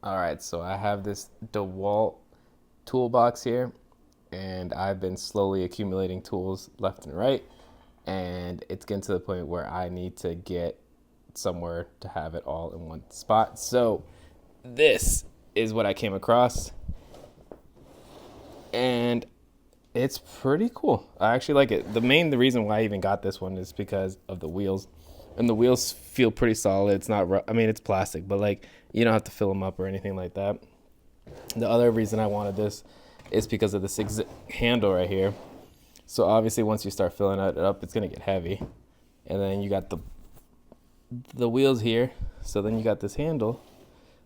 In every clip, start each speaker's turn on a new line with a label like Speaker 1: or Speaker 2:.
Speaker 1: All right, so I have this Dewalt toolbox here, and I've been slowly accumulating tools left and right, and it's getting to the point where I need to get somewhere to have it all in one spot. So this is what I came across, and it's pretty cool. I actually like it. The reason why I even got this one is because of the wheels, and the wheels feel pretty solid. It's not. I mean, it's plastic, but like you don't have to fill them up or anything like that. The other reason I wanted this is because of this handle right here. So obviously, once you start filling it up, it's gonna get heavy, and then you got the wheels here. So then you got this handle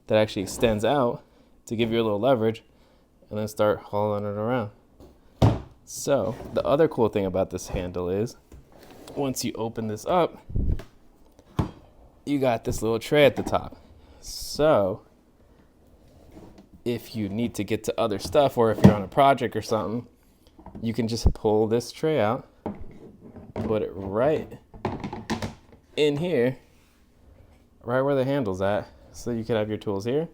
Speaker 1: that actually extends out to give you a little leverage, and then start hauling it around. So the other cool thing about this handle is once you open this up, you got this little tray at the top. So if you need to get to other stuff, or if you're on a project or something, you can just pull this tray out, put it right in here, right where the handle's at. So you can have your tools here,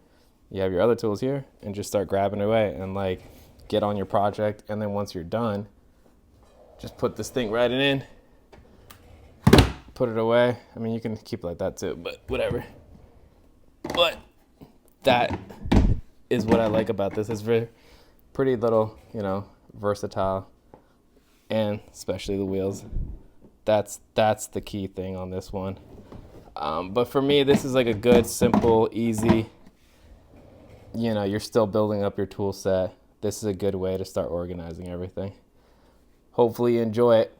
Speaker 1: you have your other tools here, and just start grabbing away and like get on your project. And then once you're done, just put this thing right in, put it away. I mean, you can keep it like that too, but whatever. But that is what I like about this. It's very pretty little, versatile, and especially the wheels. That's the key thing on this one. But for me, this is like a good, simple, easy. You're still building up your tool set. This is a good way to start organizing everything. Hopefully you enjoy it.